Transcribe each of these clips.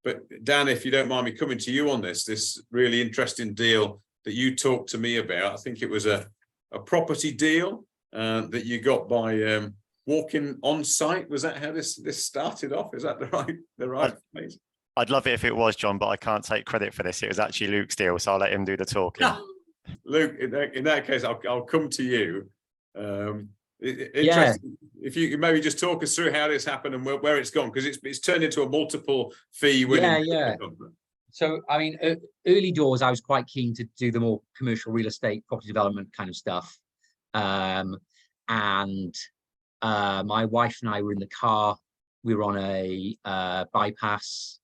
But Dan, if you don't mind me coming to you on this really interesting deal that you talked to me about, I think it was a property deal that you got by walking on site. Was that how this started off? Is that the right place? I'd love it if it was, John, but I can't take credit for this. It was actually Luke's deal, so I'll let him do the talking. Luke, in that case, I'll come to you. Yeah. If you could maybe just talk us through how this happened and where it's gone, because it's turned into a multiple fee winning. Yeah. So, I mean, early doors, I was quite keen to do the more commercial real estate, property development kind of stuff. And my wife and I were in the car. We were on a bypass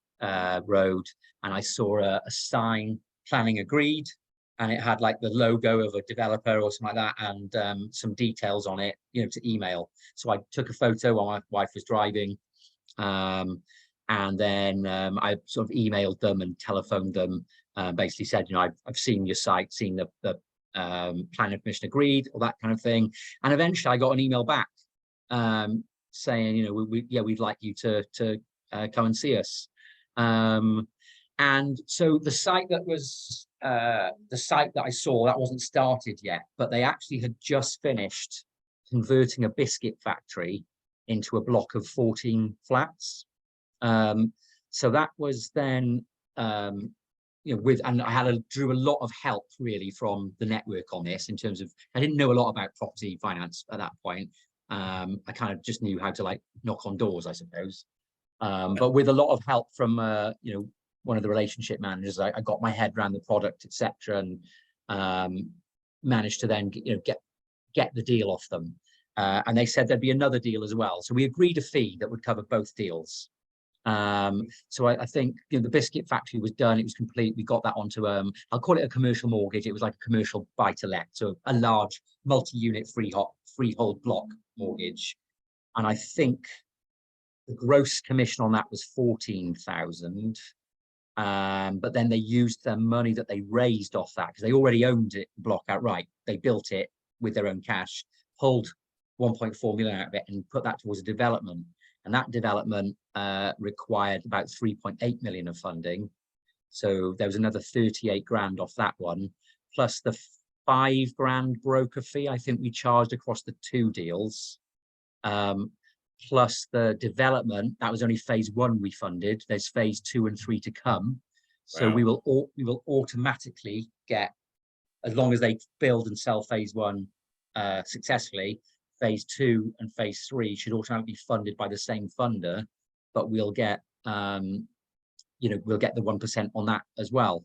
road, and I saw a sign, planning agreed, and it had like the logo of a developer or something like that, and some details on it, to email. So I took a photo while my wife was driving, and then I sort of emailed them and telephoned them, basically said, I've seen your site, seen the planning permission agreed, all that kind of thing. And eventually I got an email back saying, we'd like you to come and see us. And so the site that was the site that I saw, that wasn't started yet, but they actually had just finished converting a biscuit factory into a block of 14 flats. So that was then, and I drew a lot of help really from the network on this, in terms of, I didn't know a lot about property finance at that point. I kind of just knew how to knock on doors, I suppose. But with a lot of help from, one of the relationship managers, I got my head around the product, etc., and managed to then, get the deal off them. And they said there'd be another deal as well. So we agreed a fee that would cover both deals. So I think the biscuit factory was done, it was complete. We got that onto I'll call it a commercial mortgage. It was like a commercial buy-to-let, so a large multi-unit freehold block mortgage. And I think the gross commission on that was 14,000. But then they used the money that they raised off that, because they already owned it, block outright. They built it with their own cash, pulled 1.4 million out of it and put that towards a development. And that development required about 3.8 million of funding. So there was another 38 grand off that one, plus the 5 grand broker fee I think we charged across the 2 deals. Plus the development, that was only phase 1 we funded. There's phase 2 and 3 to come. So wow. we will automatically get, as long as they build and sell phase 1 successfully, phase 2 and phase 3 should automatically be funded by the same funder, but we'll get we'll get the 1% on that as well.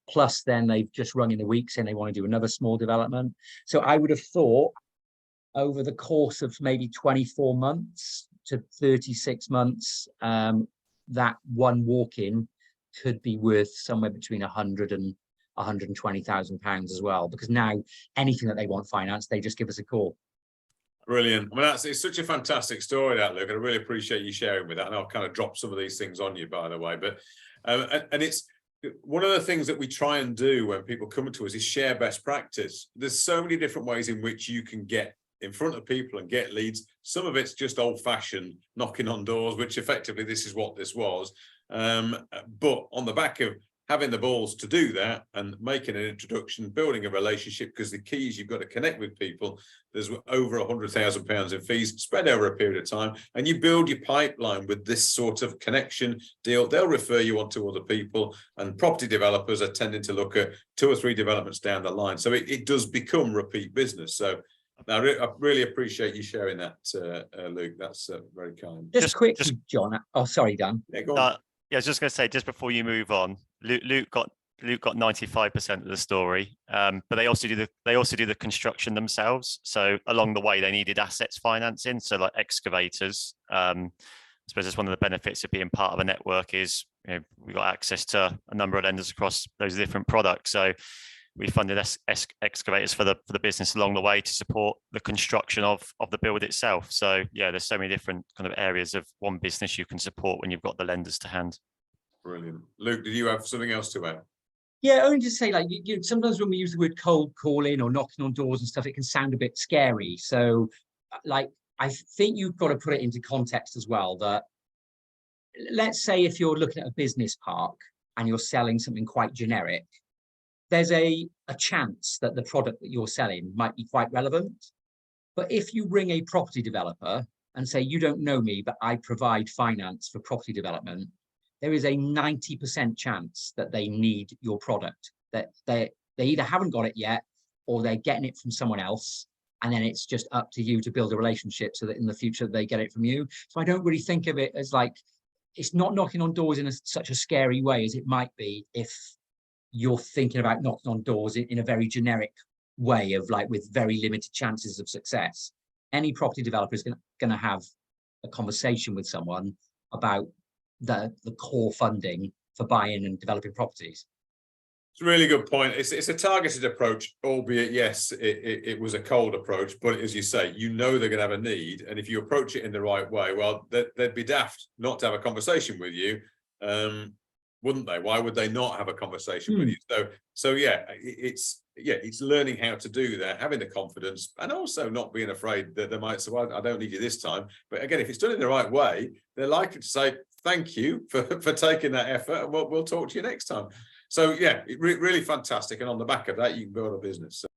Plus then they've just rung in the week saying they want to do another small development. So I would have thought over the course of maybe 24 months to 36 months, that one walk-in could be worth somewhere between 100 and 120,000 pounds as well, because now anything that they want financed, they just give us a call. Brilliant. I mean, it's such a fantastic story, that, Luke. I really appreciate you sharing with that. And I'll kind of drop some of these things on you, by the way. But and it's one of the things that we try and do when people come to us is share best practice. There's so many different ways in which you can get in front of people and get leads. Some of it's just old-fashioned knocking on doors, which effectively this is what this was. But on the back of having the balls to do that and making an introduction, building a relationship, because the key is you've got to connect with people. There's over £100,000 in fees spread over a period of time, and you build your pipeline with this sort of connection deal. They'll refer you on to other people, and property developers are tending to look at 2 or 3 developments down the line. So it does become repeat business. So I really appreciate you sharing that, Luke. That's very kind. Just quickly, John. Oh, sorry, Dan. Yeah, go on. Yeah, I was just going to say, just before you move on, Luke got 95% of the story, but they also do the construction themselves. So along the way, they needed assets financing, so like excavators. I suppose that's one of the benefits of being part of a network is we got access to a number of lenders across those different products. So we funded excavators for the business along the way to support the construction of the build itself. So yeah, there's so many different kind of areas of one business you can support when you've got the lenders to hand. Brilliant. Luke, did you have something else to add? Yeah, only to say, sometimes when we use the word cold calling or knocking on doors and stuff, it can sound a bit scary. So I think you've got to put it into context as well, that let's say if you're looking at a business park and you're selling something quite generic, there's a chance that the product that you're selling might be quite relevant. But if you ring a property developer and say, you don't know me, but I provide finance for property development, there is a 90% chance that they need your product, that they either haven't got it yet or they're getting it from someone else. And then it's just up to you to build a relationship so that in the future they get it from you. So I don't really think of it as like, it's not knocking on doors in such a scary way as it might be if you're thinking about knocking on doors in a very generic way of like with very limited chances of success. Any property developer is going to have a conversation with someone about the core funding for buying and developing properties. It's a really good point. It's a targeted approach, albeit yes, it was a cold approach, but as you say, you know they're going to have a need, and if you approach it in the right way, well, they'd be daft not to have a conversation with you, wouldn't they? Why would they not have a conversation with you? So yeah, it's learning how to do that, having the confidence, and also not being afraid that they might say, well, I don't need you this time. But again, if it's done in the right way, they're likely to say thank you for taking that effort, and we'll talk to you next time. So yeah, really fantastic. And on the back of that, you can build a business. So.